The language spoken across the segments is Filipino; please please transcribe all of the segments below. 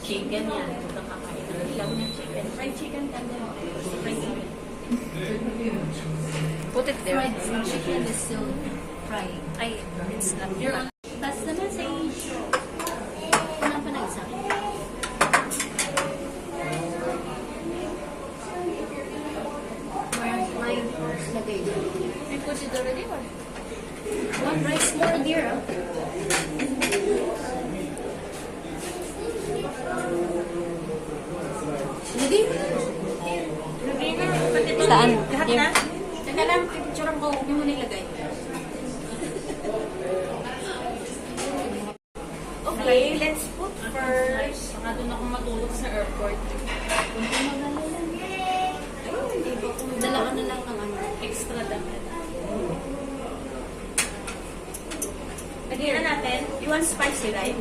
Chicken yan. Ito kakain. Ilang na chicken. Fried chicken ka din. Fried chicken. Put it there. Fried chicken is still frying. Ay, it's not. That's the message. Wala pa na isa. Where's my lagay dyan? We put it already or? One rice more dear. Ready? Lagay na. Pati ito. Saan? Lahat na. Teka lang. Picture ko. Huwag mo nilagay. Okay, let's put first. Baka doon ako matulog sa airport. Ayun, hindi ba kung Dala ka na lang ng ano. extra damit. Lagyan na natin. You want spicy, right?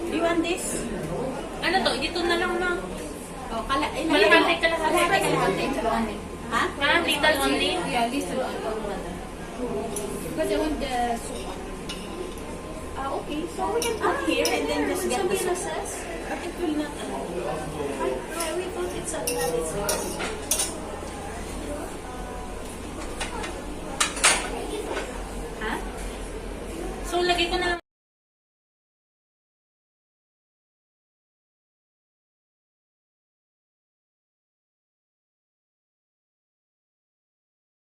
Do you want this? Ano to? Dito na lang na. Oh, Kalahati, kalahati. Ha? Ah, little only? Yeah, little only. Because I want the soup. Okay. So we can put here and then just get the sauce. sauce. But it will not We thought it's a Ha? So lagay ko na lang